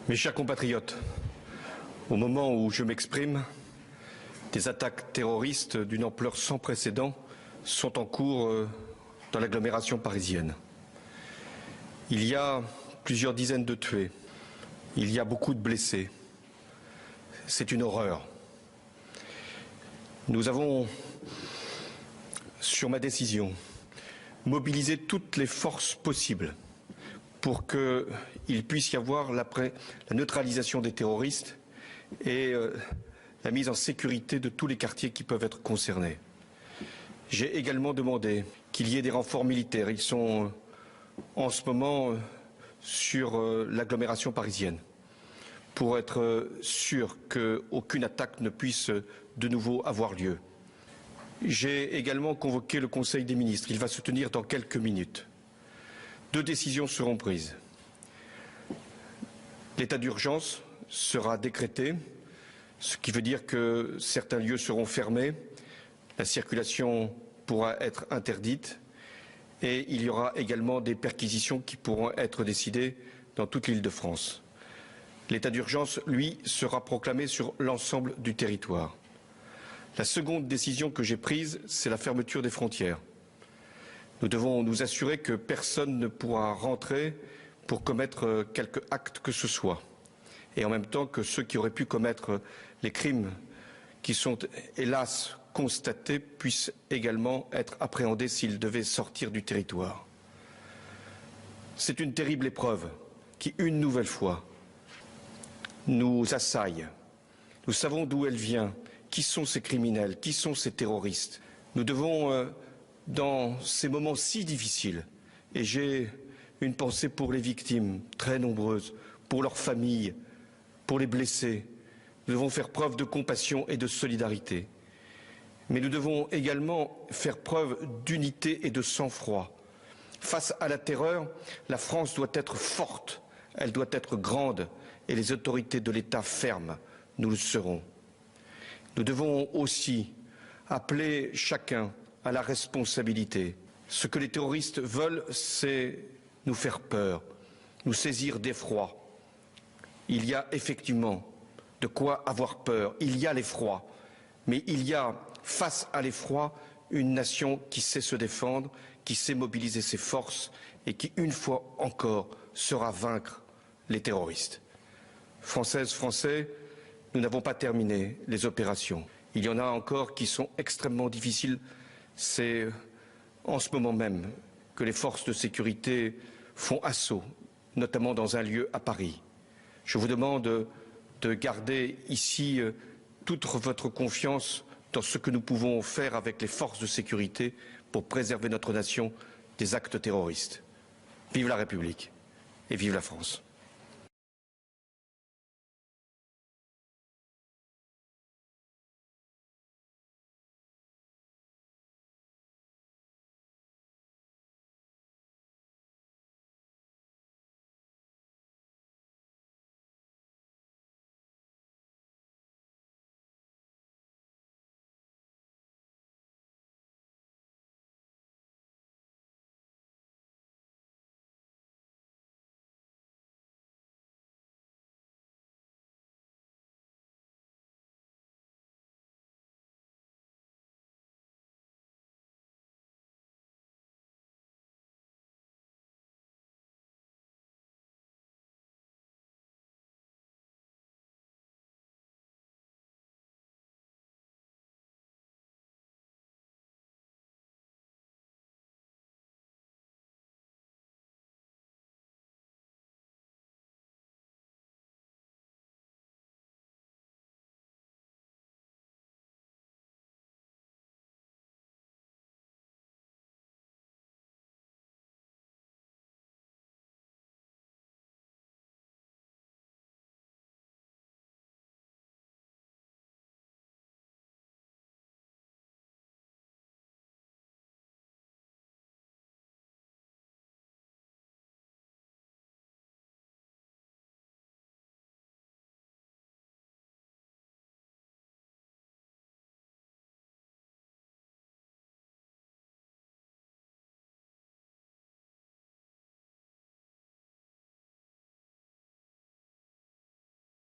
Mes chers compatriotes, au moment où je m'exprime, des attaques terroristes d'une ampleur sans précédent sont en cours dans l'agglomération parisienne. Il y a plusieurs dizaines de tués, il y a beaucoup de blessés. C'est une horreur. Nous avons, sur ma décision, mobilisé toutes les forces possibles pour qu'il puisse y avoir la neutralisation des terroristes et la mise en sécurité de tous les quartiers qui peuvent être concernés. J'ai également demandé qu'il y ait des renforts militaires. Ils sont en ce moment sur l'agglomération parisienne pour être sûr qu'aucune attaque ne puisse de nouveau avoir lieu. J'ai également convoqué le Conseil des ministres. Il va se tenir dans quelques minutes. 2 décisions seront prises. L'état d'urgence sera décrété, ce qui veut dire que certains lieux seront fermés, la circulation pourra être interdite et il y aura également des perquisitions qui pourront être décidées dans toute l'Île-de-France. L'état d'urgence, lui, sera proclamé sur l'ensemble du territoire. La seconde décision que j'ai prise, c'est la fermeture des frontières. Nous devons nous assurer que personne ne pourra rentrer pour commettre quelque acte que ce soit. Et en même temps que ceux qui auraient pu commettre les crimes qui sont hélas constatés puissent également être appréhendés s'ils devaient sortir du territoire. C'est une terrible épreuve qui, une nouvelle fois, nous assaille. Nous savons d'où elle vient, qui sont ces criminels, qui sont ces terroristes. Nous devons, dans ces moments si difficiles, et j'ai une pensée pour les victimes, très nombreuses, pour leurs familles, pour les blessés, nous devons faire preuve de compassion et de solidarité. Mais nous devons également faire preuve d'unité et de sang-froid. Face à la terreur, la France doit être forte, elle doit être grande, et les autorités de l'État fermes, nous le serons. Nous devons aussi appeler chacun à la responsabilité. Ce que les terroristes veulent, c'est nous faire peur, nous saisir d'effroi. Il y a effectivement de quoi avoir peur, il y a l'effroi, mais il y a, face à l'effroi, une nation qui sait se défendre, qui sait mobiliser ses forces et qui, une fois encore, saura vaincre les terroristes. Françaises, Français, nous n'avons pas terminé les opérations. Il y en a encore qui sont extrêmement difficiles. C'est en ce moment même que les forces de sécurité font assaut, notamment dans un lieu à Paris. Je vous demande de garder ici toute votre confiance dans ce que nous pouvons faire avec les forces de sécurité pour préserver notre nation des actes terroristes. Vive la République et vive la France.